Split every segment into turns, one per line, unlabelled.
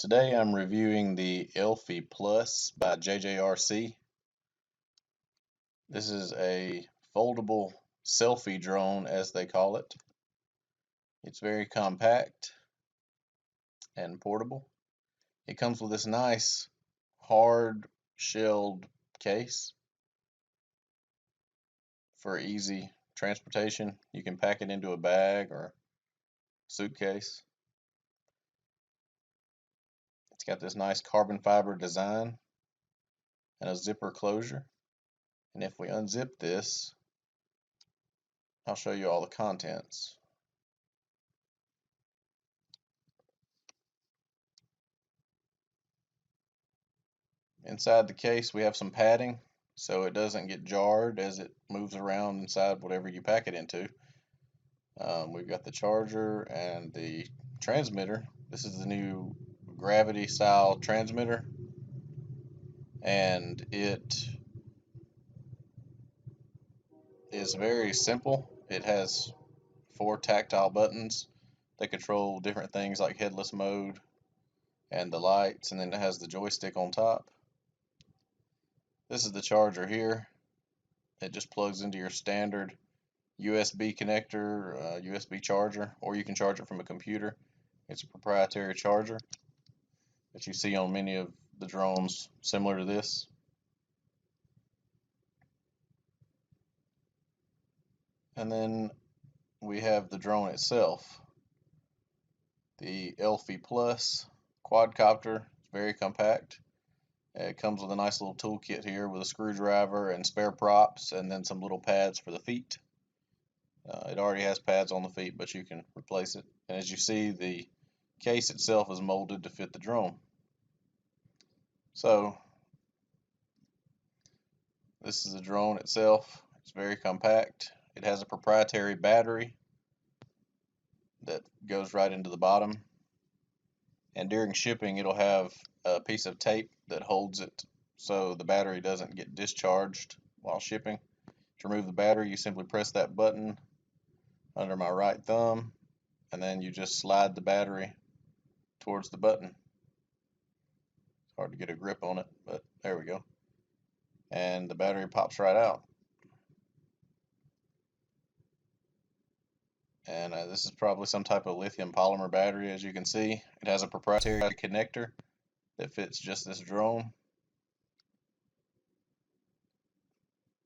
Today I'm reviewing the Elfie Plus by JJRC. This is a foldable selfie drone, as they call it. It's very compact and portable. It comes with this nice hard shelled case for easy transportation. You can pack it into a bag or suitcase. It's got this nice carbon fiber design and a zipper closure. And if we unzip this, I'll show you all the contents. Inside the case we have some padding so it doesn't get jarred as it moves around inside whatever you pack it into. We've got the charger and the transmitter. This is the new gravity style transmitter, and it is very simple. It has 4 tactile buttons that control different things like headless mode and the lights, and then it has the joystick on top. This is the charger here. It just plugs into your standard USB connector, USB charger, or you can charge it from a computer. It's a proprietary charger that you see on many of the drones similar to this. And then we have the drone itself, the Elfie Plus Quadcopter. It's very compact. It comes with a nice little toolkit here with a screwdriver and spare props, and then some little pads for the feet. It already has pads on the feet, but you can replace it. And as you see, the case itself is molded to fit the drone. So this is the drone itself. It's very compact. It has a proprietary battery that goes right into the bottom. And during shipping, it'll have a piece of tape that holds it so the battery doesn't get discharged while shipping. To remove the battery, you simply press that button under my right thumb, and then you just slide the battery towards the button. It's hard to get a grip on it, but there we go. And the battery pops right out. And this is probably some type of lithium polymer battery. As you can see, it has a proprietary connector that fits just this drone.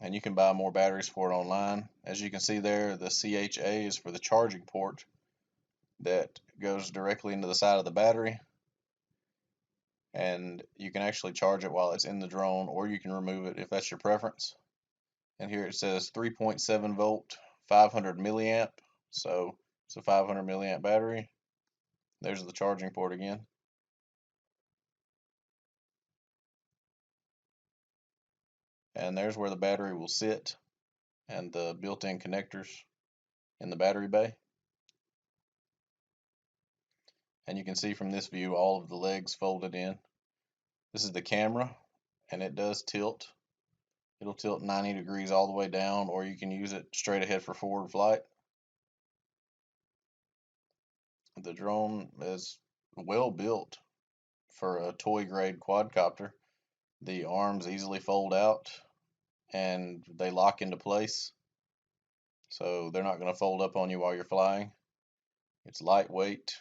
And you can buy more batteries for it online. As you can see there, the CHA is for the charging port that goes directly into the side of the battery. And you can actually charge it while it's in the drone, or you can remove it if that's your preference. And here it says 3.7 volt, 500 milliamp. So it's a 500 milliamp battery. There's the charging port again. And there's where the battery will sit, and the built-in connectors in the battery bay. And you can see from this view all of the legs folded in. This is the camera, and it does tilt. It'll tilt 90 degrees all the way down, or you can use it straight ahead for forward flight. The drone is well built for a toy grade quadcopter. The arms easily fold out and they lock into place, so they're not going to fold up on you while you're flying. It's lightweight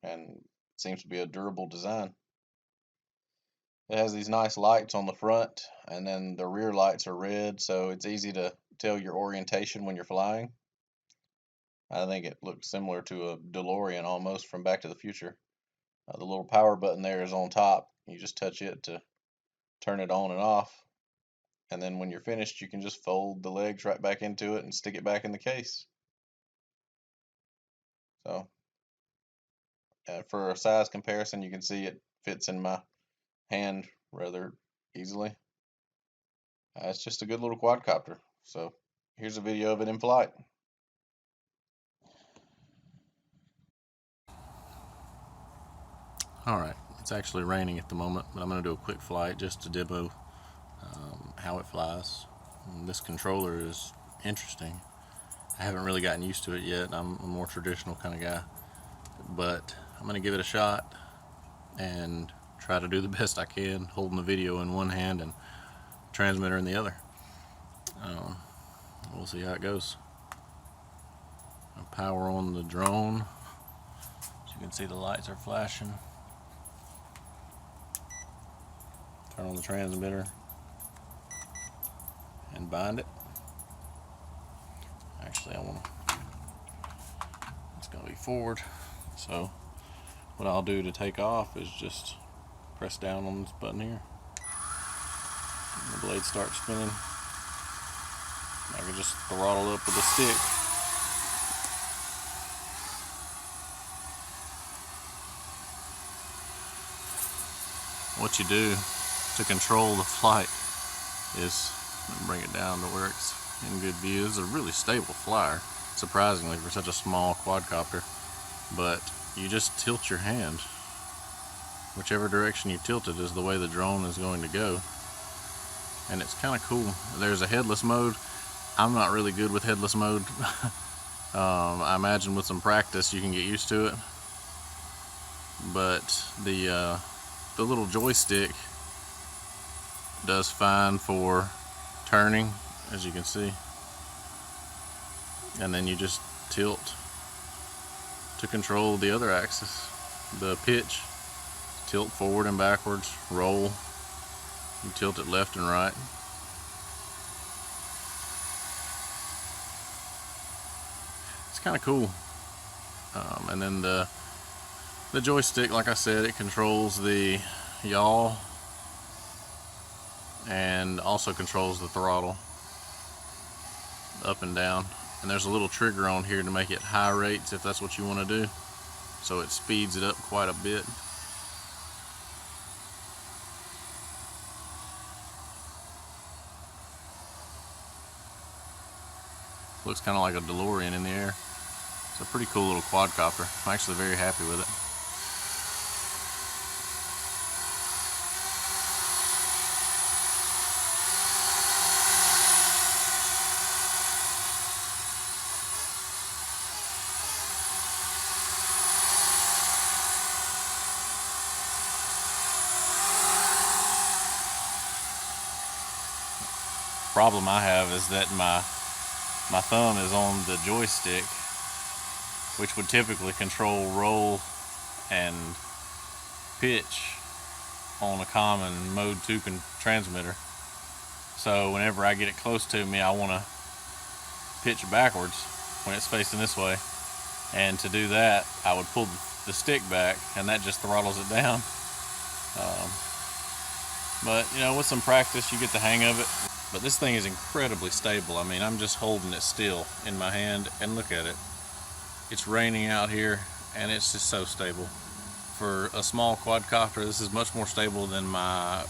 and seems to be a durable design. It has these nice lights on the front, and then the rear lights are red, so it's easy to tell your orientation when you're flying. I think it looks similar to a DeLorean almost from Back to the Future. The little power button there is on top. You just touch it to turn it on and off. And then when you're finished, you can just fold the legs right back into it and stick it back in the case. So for a size comparison, you can see it fits in my hand rather easily. It's just a good little quadcopter. So here's a video of it in flight. Alright, it's actually raining at the moment, but I'm going to do a quick flight just to demo how it flies. And this controller is interesting. I haven't really gotten used to it yet. I'm a more traditional kind of guy, but I'm going to give it a shot
and try to do the best I can, holding the video in one hand and transmitter in the other. We'll see how it goes. Power on the drone. As you can see, the lights are flashing. Turn on the transmitter and bind it. Actually, it's going to be forward. So what I'll do to take off is just press down on this button here. And the blade starts spinning. I can just throttle up with the stick. What you do to control the flight is bring it down to where it's in good view. This is a really stable flyer, surprisingly, for such a small quadcopter. But you just tilt your hand. Whichever direction you tilt it is the way the drone is going to go. And it's kind of cool. There's a headless mode. I'm not really good with headless mode. I imagine with some practice you can get used to it. But the little joystick does fine for turning, as you can see. And then you just tilt to control the other axis. The pitch, tilt forward and backwards, roll. You tilt it left and right. It's kind of cool. And then the joystick, like I said, it controls the yaw and also controls the throttle up and down. And there's a little trigger on here to make it high rates if that's what you want to do. So it speeds it up quite a bit. Looks kind of like a DeLorean in the air. It's a pretty cool little quadcopter. I'm actually very happy with it. Problem I have is that my thumb is on the joystick, which would typically control roll and pitch on a common mode 2 transmitter. So whenever I get it close to me, I want to pitch backwards when it's facing this way, and to do that I would pull the stick back, and that just throttles it down. But you know, with some practice you get the hang of it. But this thing is incredibly stable. I mean, I'm just holding it still in my hand, and look at it. It's raining out here, and it's just so stable. For a small quadcopter, this is much more stable than my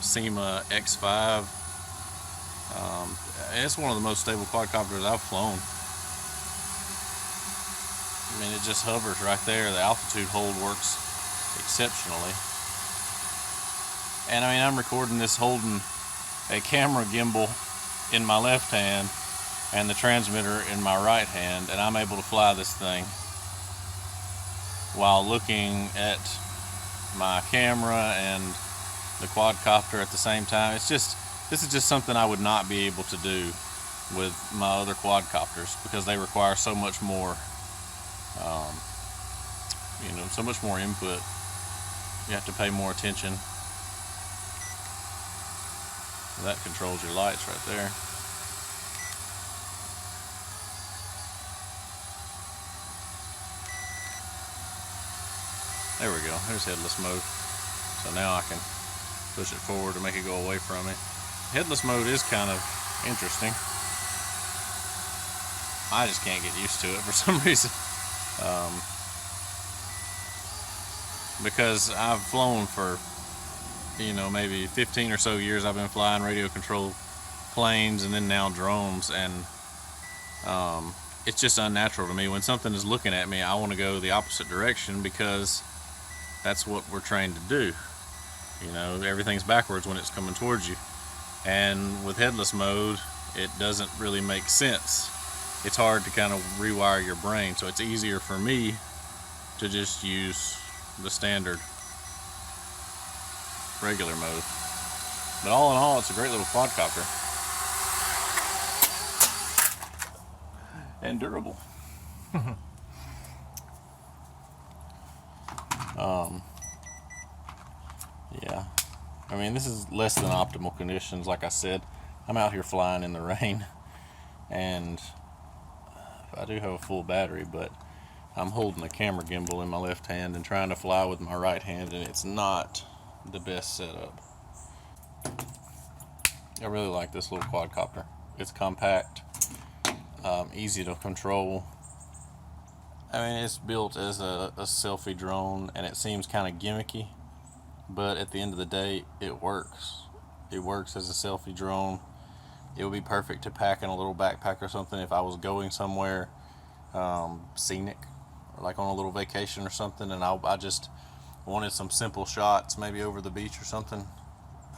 Syma X5. It's one of the most stable quadcopters I've flown. I mean, it just hovers right there. The altitude hold works exceptionally. And I mean, I'm recording this holding a camera gimbal in my left hand and the transmitter in my right hand, and I'm able to fly this thing while looking at my camera and the quadcopter at the same time. This is just something I would not be able to do with my other quadcopters, because they require so much more, so much more input. You have to pay more attention. That controls your lights right there. There we go. There's headless mode. So now I can push it forward to make it go away from me. Headless mode is kind of interesting. I just can't get used to it for some reason. Because I've flown for maybe 15 or so years. I've been flying radio controlled planes and then now drones, and it's just unnatural to me. When something is looking at me, I want to go the opposite direction, because that's what we're trained to do. Everything's backwards when it's coming towards you. And with headless mode, it doesn't really make sense. It's hard to kind of rewire your brain, so it's easier for me to just use the standard regular mode. But all in all, it's a great little quadcopter. And durable. Yeah. I mean, this is less than optimal conditions. Like I said, I'm out here flying in the rain, and I do have a full battery, but I'm holding the camera gimbal in my left hand and trying to fly with my right hand, and it's not the best setup. I really like this little quadcopter. It's compact, easy to control. I mean, it's built as a selfie drone, and it seems kind of gimmicky, but at the end of the day, it works. It works as a selfie drone. It would be perfect to pack in a little backpack or something if I was going somewhere scenic, or like on a little vacation or something, and I just wanted some simple shots, maybe over the beach or something.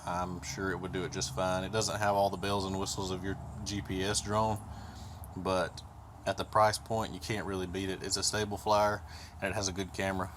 I'm sure it would do it just fine. It doesn't have all the bells and whistles of your GPS drone, but at the price point, you can't really beat it. It's a stable flyer, and it has a good camera.